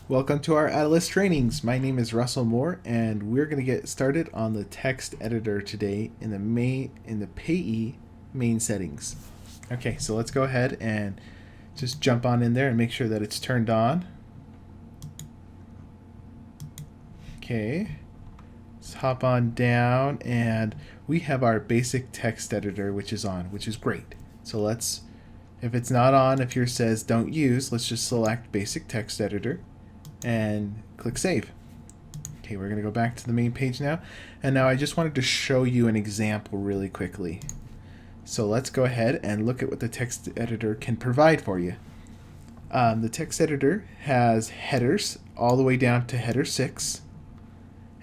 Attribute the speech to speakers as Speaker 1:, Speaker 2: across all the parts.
Speaker 1: Welcome to our Adilas trainings. My name is Russell Moore, and we're going to get started on the text editor today in the payee main settings. Okay, so let's go ahead and just jump on in there and make sure that it's turned on. Okay, let's hop on down, and we have our basic text editor, which is on, which is great. So let's, if it's not on, if yours says don't use, let's just select basic text editor and click save. Okay, we're going to go back to the main page now. And now I just wanted to show you an example really quickly. So let's go ahead and look at what the text editor can provide for you. The text editor has headers all the way down to header 6.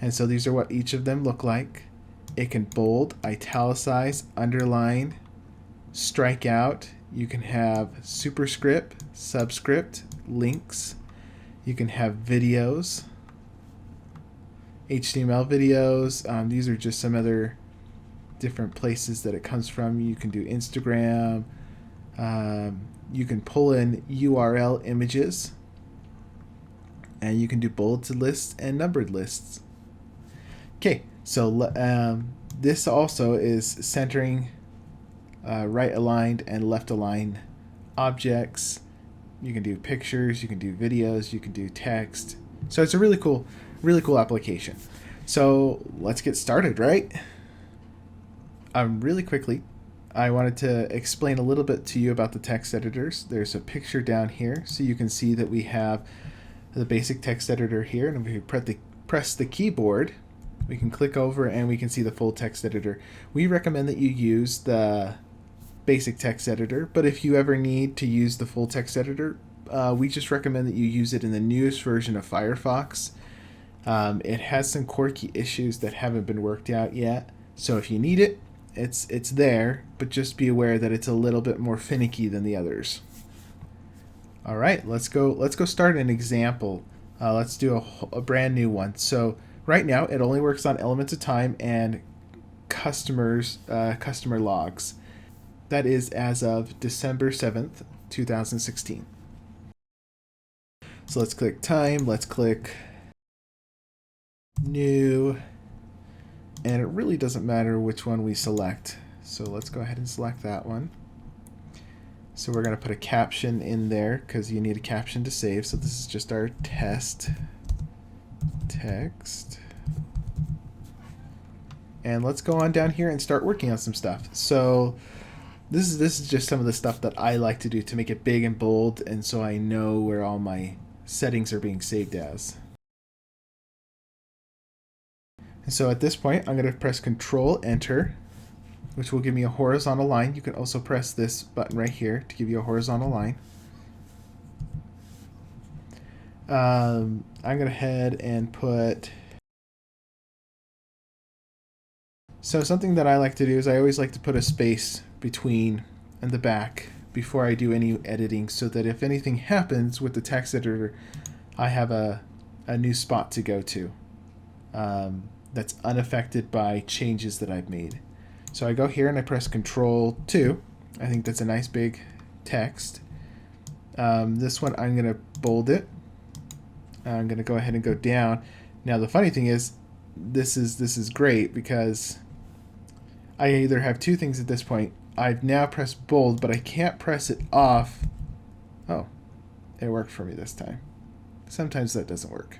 Speaker 1: And so these are what each of them look like. It can bold, italicize, underline, strike out. You can have superscript, subscript, links. You can have videos, HTML videos. These are just some other different places that it comes from. You can do Instagram. You can pull in URL images. And you can do bulleted lists and numbered lists. Okay, so this also is centering right aligned and left aligned objects. You can do pictures, you can do videos, you can do text. So it's a really cool application. So let's get started, right? Really quickly, I wanted to explain a little bit to you about the text editors. There's a picture down here, so you can see that we have the basic text editor here, and if we press the keyboard, we can click over and we can see the full text editor. We recommend that you use the basic text editor, but if you ever need to use the full text editor, we just recommend that you use it in the newest version of Firefox. It has some quirky issues that haven't been worked out yet, so if you need it, it's there, but just be aware that it's a little bit more finicky than the others. All right, let's go start an example. Let's do a brand new one. So right now it only works on elements of time and customer logs. That is as of December 7th, 2016. So let's click time, let's click new, and it really doesn't matter which one we select. So let's go ahead and select that one. So we're going to put a caption in there because you need a caption to save. So this is just our test text. And let's go on down here and start working on some stuff. So this is just some of the stuff that I like to do to make it big and bold, and so I know where all my settings are being saved as. And so at this point, I'm going to press Control Enter, which will give me a horizontal line. You can also press this button right here to give you a horizontal line. I'm going to head and put. So something that I like to do is I always like to put a space between and the back before I do any editing, so that if anything happens with the text editor, I have a new spot to go to that's unaffected by changes that I've made. So I go here and I press Control 2. I think that's a nice big text. This one I'm going to bold it. I'm going to go ahead and go down. Now the funny thing is, this is great because I either have two things at this point. I've now pressed bold, but I can't press it off. Oh, it worked for me this time. Sometimes that doesn't work.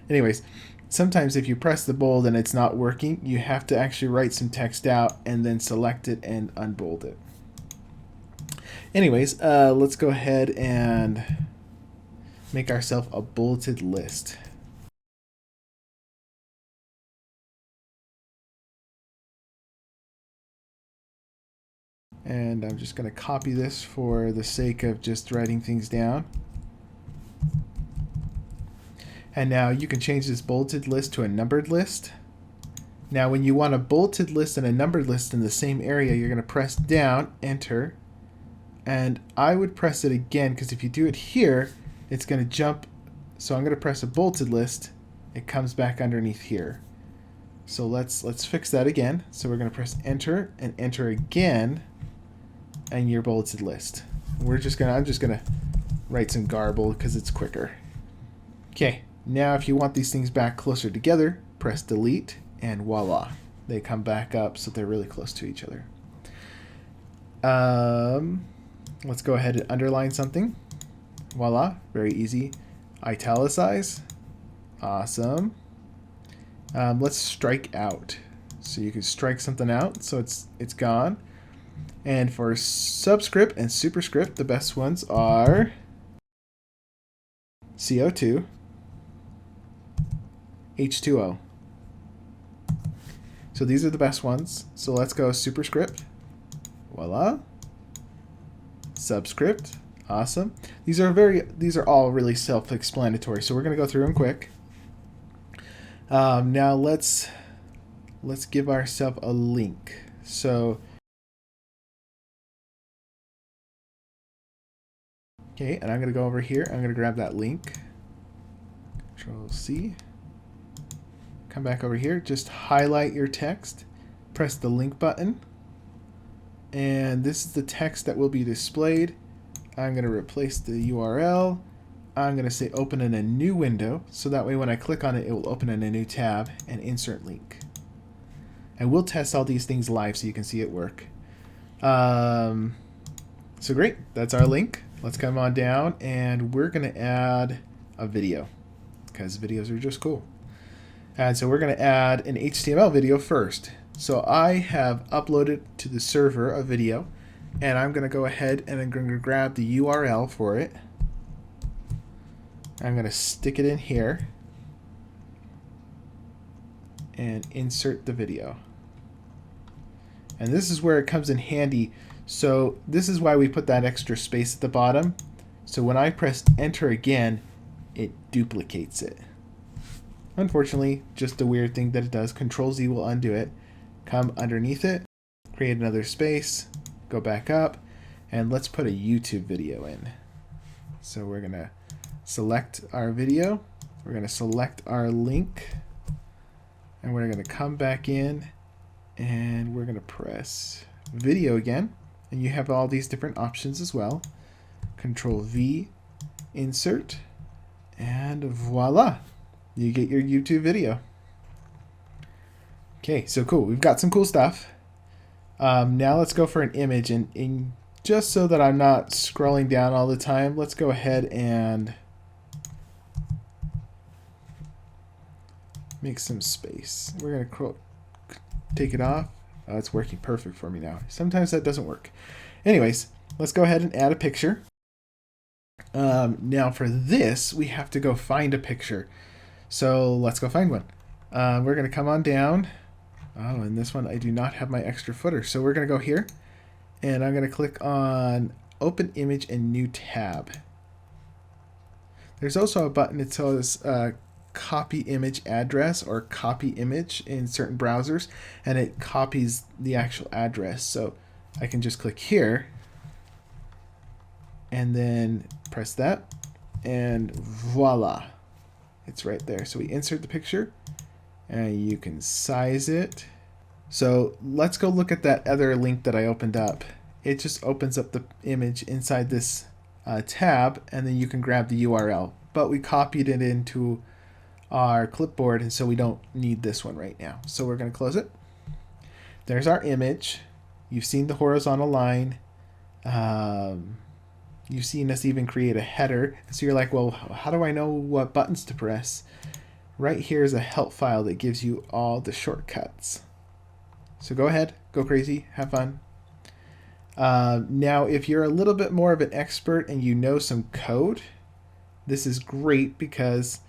Speaker 1: Anyways, sometimes if you press the bold and it's not working, you have to actually write some text out and then select it and unbold it. Anyways, let's go ahead and make ourselves a bulleted list. And I'm just going to copy this for the sake of just writing things down. And now you can change this bulleted list to a numbered list. Now when you want a bulleted list and a numbered list in the same area, you're going to press down, enter, and I would press it again because if you do it here, it's going to jump. So I'm going to press a bulleted list. It comes back underneath here. So let's fix that again. So we're going to press enter and enter again. And your bulleted list. I'm just gonna write some garble because it's quicker. Okay, now if you want these things back closer together, press delete and voila. They come back up so they're really close to each other. Let's go ahead and underline something. Voila, very easy. Italicize. Awesome. Let's strike out. So you can strike something out so it's gone. And for subscript and superscript, the best ones are CO2, H2O. So these are the best ones. So let's go superscript. Voila. Subscript. Awesome. These are all really self-explanatory. So we're going to go through them quick. Now let's give ourselves a link. So okay, and I'm going to go over here. I'm going to grab that link. Control C. Come back over here. Just highlight your text. Press the link button. And this is the text that will be displayed. I'm going to replace the URL. I'm going to say open in a new window. So that way when I click on it, it will open in a new tab and insert link. And we'll test all these things live so you can see it work. So great. That's our link. Let's come on down and we're going to add a video because videos are just cool. And so we're going to add an HTML video first. So I have uploaded to the server a video, and I'm going to go ahead and I'm going to grab the URL for it. I'm going to stick it in here and insert the video. And this is where it comes in handy. So this is why we put that extra space at the bottom. So when I press enter again, it duplicates it. Unfortunately, just a weird thing that it does. Control Z will undo it. Come underneath it, create another space, go back up, and let's put a YouTube video in. So we're going to select our video. We're going to select our link. And we're going to come back in and we're going to press video again. And you have all these different options as well. Control V, insert, and voila. You get your YouTube video. Okay, so cool. We've got some cool stuff. Now let's go for an image. And just so that I'm not scrolling down all the time, let's go ahead and make some space. We're going to take it off. Oh, it's working perfect for me now. Sometimes that doesn't work. Anyways, let's go ahead and add a picture. Now for this, we have to go find a picture. So let's go find one. We're going to come on down. Oh, and this one I do not have my extra footer. So we're going to go here and I'm going to click on Open Image in New Tab. There's also a button that says Copy Image Address or Copy Image in certain browsers, and it copies the actual address. So I can just click here and then press that and voila. It's right there. So we insert the picture and you can size it. So let's go look at that other link that I opened up. It just opens up the image inside this tab, and then you can grab the URL. But we copied it into our clipboard, and so we don't need this one right now. So we're going to close it. There's our image. You've seen the horizontal line. You've seen us even create a header. So you're like, well, how do I know what buttons to press? Right here is a help file that gives you all the shortcuts. So go ahead, go crazy, have fun. Now, if you're a little bit more of an expert and you know some code, this is great because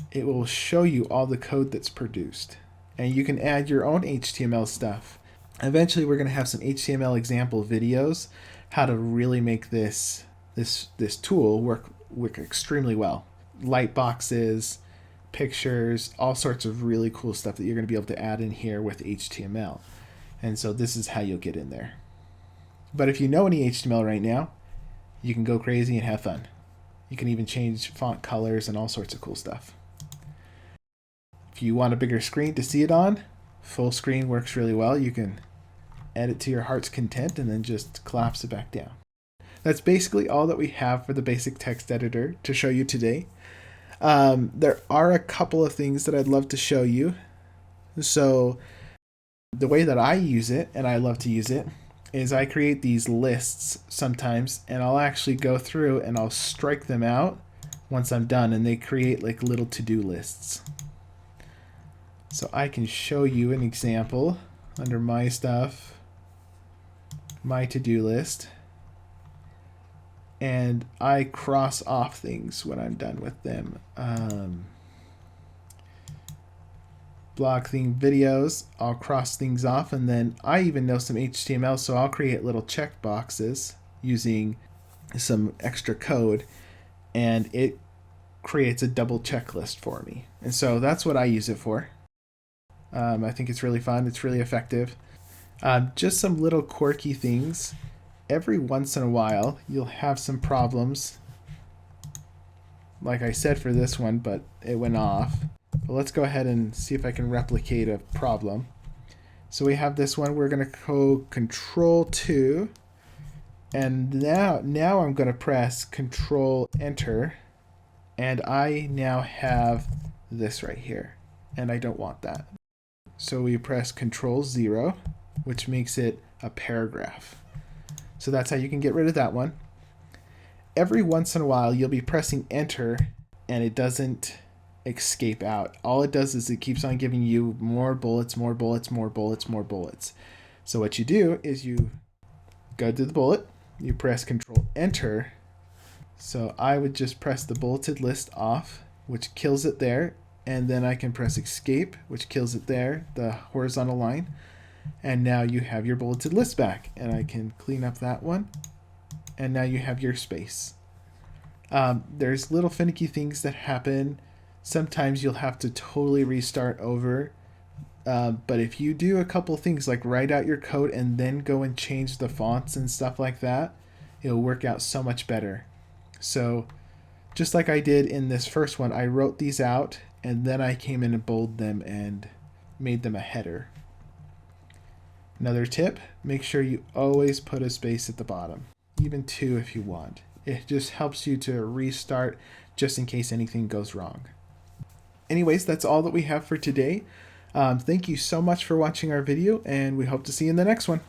Speaker 1: it will show you all the code that's produced. And you can add your own HTML stuff. Eventually, we're going to have some HTML example videos, how to really make this tool work extremely well. Light boxes, pictures, all sorts of really cool stuff that you're going to be able to add in here with HTML. And so this is how you'll get in there. But if you know any HTML right now, you can go crazy and have fun. You can even change font colors and all sorts of cool stuff. If you want a bigger screen to see it on, full screen works really well. You can edit to your heart's content and then just collapse it back down. that's basically all that we have for the basic text editor to show you today. There are a couple of things that I'd love to show you. So the way that I use it, and I love to use it, is I create these lists sometimes, and I'll actually go through and I'll strike them out once I'm done, and they create like little to-do lists. So I can show you an example under my stuff, my to-do list, and I cross off things when I'm done with them. Blog theme videos, I'll cross things off, and then I even know some HTML, so I'll create little check boxes using some extra code, and it creates a double checklist for me. And so that's what I use it for. I think it's really fun. It's really effective. Just some little quirky things. Every once in a while, you'll have some problems. Like I said for this one, but it went off. But let's go ahead and see if I can replicate a problem. So we have this one. We're going to go Control 2. And now I'm going to press Control Enter. And I now have this right here. And I don't want that. So we press Control 0, which makes it a paragraph. So that's how you can get rid of that one. Every once in a while, you'll be pressing Enter, and it doesn't escape out. All it does is it keeps on giving you more bullets, more bullets, more bullets, more bullets. So what you do is you go to the bullet, you press Control Enter. So I would just press the bulleted list off, which kills it there. And then I can press Escape, which kills it there, the horizontal line. And now you have your bulleted list back. And I can clean up that one. And now you have your space. There's little finicky things that happen. Sometimes you'll have to totally restart over. But if you do a couple things like write out your code and then go and change the fonts and stuff like that, it'll work out so much better. So just like I did in this first one, I wrote these out and then I came in and bolded them and made them a header. Another tip, make sure you always put a space at the bottom, even 2 if you want. It just helps you to restart just in case anything goes wrong. Anyways, that's all that we have for today. Thank you so much for watching our video, and we hope to see you in the next one.